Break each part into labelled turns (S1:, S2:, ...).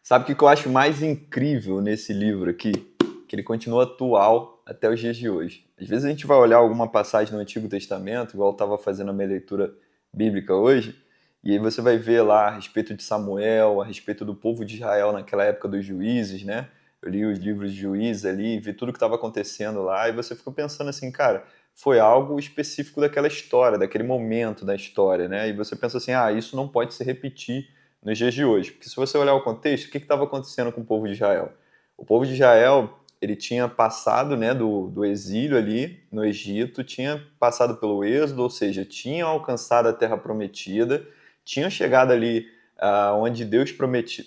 S1: Sabe o que eu acho mais incrível nesse livro aqui? Que ele continua atual até os dias de hoje. Às vezes a gente vai olhar alguma passagem no Antigo Testamento, igual eu estava fazendo a minha leitura bíblica hoje, e aí você vai ver lá a respeito de Samuel, a respeito do povo de Israel naquela época dos juízes, né? Eu li os livros de juízes ali, vi tudo que estava acontecendo lá, e você fica pensando assim, cara, foi algo específico daquela história, daquele momento da história, né? E você pensa assim, isso não pode se repetir nos dias de hoje. Porque se você olhar o contexto, o que estava acontecendo com o povo de Israel? O povo de Israel, ele tinha passado, né, do exílio ali no Egito, tinha passado pelo êxodo, ou seja, tinham alcançado a terra prometida, tinham chegado ali onde Deus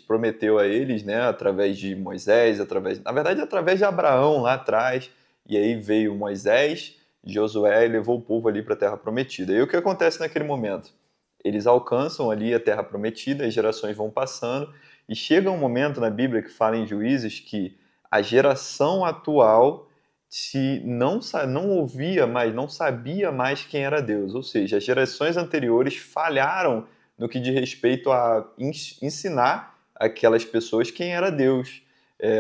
S1: prometeu a eles, né, através de Moisés, na verdade, através de Abraão lá atrás, e aí veio Moisés, Josué e levou o povo ali para a terra prometida. E o que acontece naquele momento? Eles alcançam ali a terra prometida, as gerações vão passando, e chega um momento na Bíblia que fala em Juízes que a geração atual não ouvia mais, não sabia mais quem era Deus. Ou seja, as gerações anteriores falharam no que diz respeito a ensinar aquelas pessoas quem era Deus,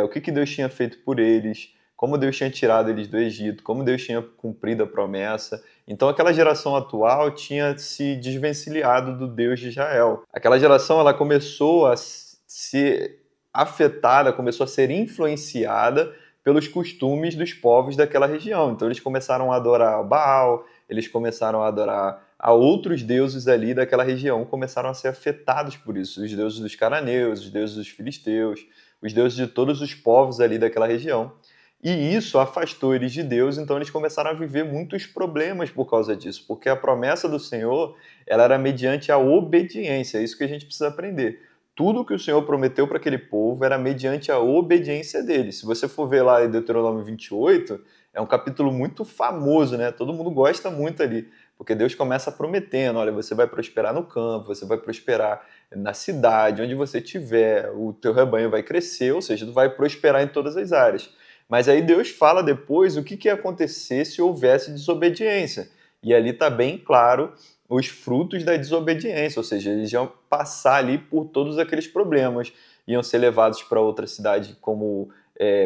S1: o que Deus tinha feito por eles, como Deus tinha tirado eles do Egito, como Deus tinha cumprido a promessa. Então aquela geração atual tinha se desvencilhado do Deus de Israel. Aquela geração ela começou a ser afetada, começou a ser influenciada pelos costumes dos povos daquela região. Então eles começaram a adorar Baal, eles começaram a adorar a outros deuses ali daquela região, começaram a ser afetados por isso. Os deuses dos cananeus, os deuses dos filisteus, os deuses de todos os povos ali daquela região. E isso afastou eles de Deus, então eles começaram a viver muitos problemas por causa disso, porque a promessa do Senhor, ela era mediante a obediência, é isso que a gente precisa aprender. Tudo que o Senhor prometeu para aquele povo era mediante a obediência dele. Se você for ver lá em Deuteronômio 28, é um capítulo muito famoso, né? Todo mundo gosta muito ali, porque Deus começa prometendo, olha, você vai prosperar no campo, você vai prosperar na cidade, onde você estiver, o teu rebanho vai crescer, ou seja, tu vai prosperar em todas as áreas. Mas aí Deus fala depois o que ia acontecer se houvesse desobediência. E ali está bem claro os frutos da desobediência, ou seja, eles iam passar ali por todos aqueles problemas, iam ser levados para outra cidade como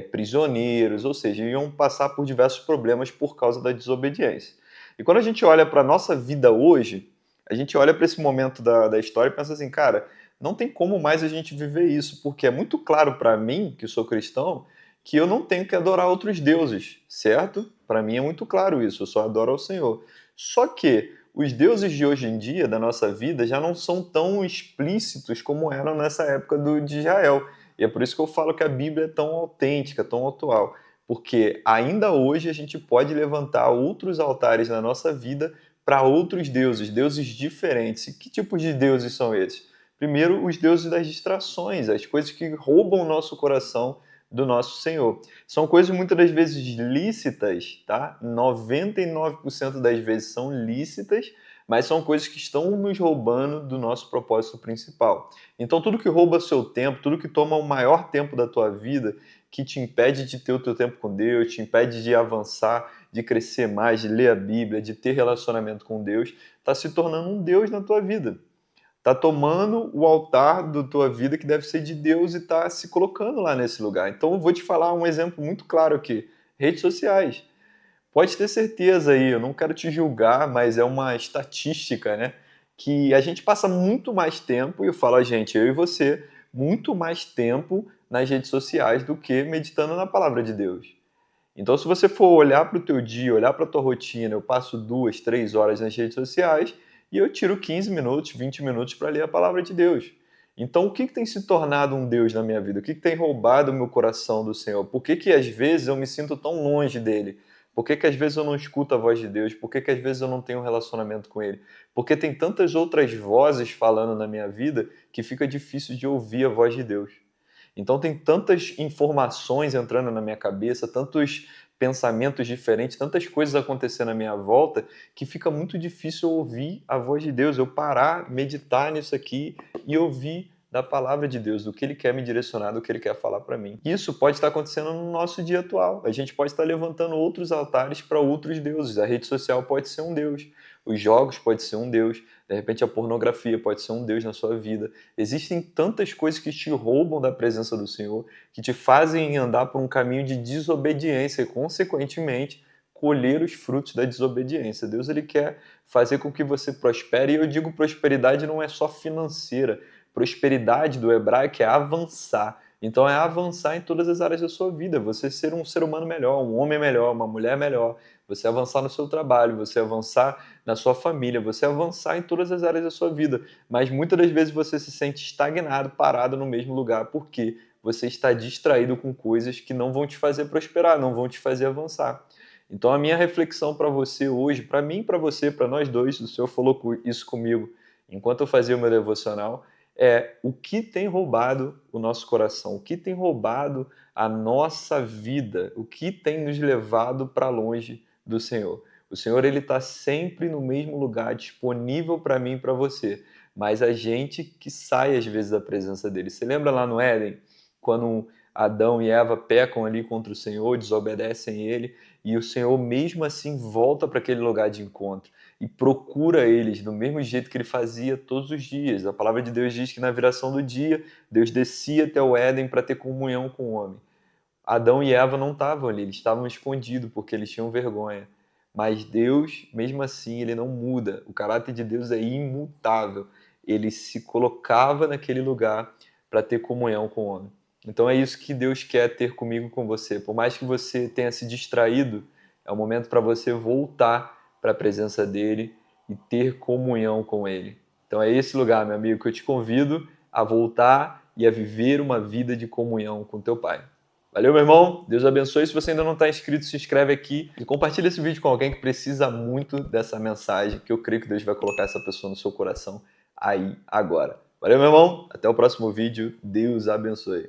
S1: prisioneiros, ou seja, iam passar por diversos problemas por causa da desobediência. E quando a gente olha para a nossa vida hoje, a gente olha para esse momento da história e pensa assim, cara, não tem como mais a gente viver isso, porque é muito claro para mim, que sou cristão, que eu não tenho que adorar outros deuses, certo? Para mim é muito claro isso, eu só adoro ao Senhor. Só que os deuses de hoje em dia, da nossa vida, já não são tão explícitos como eram nessa época de Israel. E é por isso que eu falo que a Bíblia é tão autêntica, tão atual. Porque ainda hoje a gente pode levantar outros altares na nossa vida para outros deuses, deuses diferentes. E que tipos de deuses são esses? Primeiro, os deuses das distrações, as coisas que roubam o nosso coração do nosso Senhor. São coisas muitas das vezes lícitas, tá? 99% das vezes são lícitas, mas são coisas que estão nos roubando do nosso propósito principal. Então, tudo que rouba seu tempo, tudo que toma o maior tempo da tua vida, que te impede de ter o teu tempo com Deus, te impede de avançar, de crescer mais, de ler a Bíblia, de ter relacionamento com Deus, está se tornando um Deus na tua vida. Está tomando o altar da tua vida que deve ser de Deus e está se colocando lá nesse lugar. Então eu vou te falar um exemplo muito claro aqui. Redes sociais. Pode ter certeza aí, eu não quero te julgar, mas é uma estatística, né? Que a gente passa muito mais tempo, e eu falo a gente, eu e você, muito mais tempo nas redes sociais do que meditando na palavra de Deus. Então, se você for olhar para o teu dia, olhar para a tua rotina, eu passo 2, 3 horas nas redes sociais e eu tiro 15 minutos, 20 minutos para ler a palavra de Deus. Então, o que tem se tornado um Deus na minha vida? O que tem roubado o meu coração do Senhor? Por que às vezes eu me sinto tão longe dele? Por que às vezes eu não escuto a voz de Deus? Por que às vezes eu não tenho um relacionamento com ele? Porque tem tantas outras vozes falando na minha vida que fica difícil de ouvir a voz de Deus. Então tem tantas informações entrando na minha cabeça, tantos pensamentos diferentes, tantas coisas acontecendo à minha volta, que fica muito difícil ouvir a voz de Deus, eu parar, meditar nisso aqui e ouvir da palavra de Deus, do que Ele quer me direcionar, do que Ele quer falar para mim. Isso pode estar acontecendo no nosso dia atual. A gente pode estar levantando outros altares para outros deuses. A rede social pode ser um deus. Os jogos pode ser um Deus, de repente a pornografia pode ser um Deus na sua vida. Existem tantas coisas que te roubam da presença do Senhor, que te fazem andar por um caminho de desobediência e, consequentemente, colher os frutos da desobediência. Deus ele quer fazer com que você prospere, e eu digo prosperidade não é só financeira. Prosperidade do hebraico é avançar. Então é avançar em todas as áreas da sua vida, você ser um ser humano melhor, um homem melhor, uma mulher melhor, você avançar no seu trabalho, você avançar na sua família, você avançar em todas as áreas da sua vida. Mas muitas das vezes você se sente estagnado, parado no mesmo lugar, porque você está distraído com coisas que não vão te fazer prosperar, não vão te fazer avançar. Então a minha reflexão para você hoje, para mim, para você, para nós dois, o Senhor falou isso comigo enquanto eu fazia o meu devocional, é o que tem roubado o nosso coração, o que tem roubado a nossa vida, o que tem nos levado para longe do Senhor. O Senhor ele está sempre no mesmo lugar, disponível para mim e para você, mas a gente que sai às vezes da presença dele. Você lembra lá no Éden, quando Adão e Eva pecam ali contra o Senhor, desobedecem ele, e o Senhor mesmo assim volta para aquele lugar de encontro e procura eles do mesmo jeito que ele fazia todos os dias. A palavra de Deus diz que na viração do dia, Deus descia até o Éden para ter comunhão com o homem. Adão e Eva não estavam ali, eles estavam escondidos porque eles tinham vergonha. Mas Deus, mesmo assim, ele não muda. O caráter de Deus é imutável. Ele se colocava naquele lugar para ter comunhão com o homem. Então é isso que Deus quer ter comigo, com você. Por mais que você tenha se distraído, é o momento para você voltar para a presença dele e ter comunhão com ele. Então é esse lugar, meu amigo, que eu te convido a voltar e a viver uma vida de comunhão com teu Pai. Valeu, meu irmão. Deus abençoe. Se você ainda não está inscrito, se inscreve aqui e compartilha esse vídeo com alguém que precisa muito dessa mensagem, que eu creio que Deus vai colocar essa pessoa no seu coração aí, agora. Valeu, meu irmão. Até o próximo vídeo. Deus abençoe.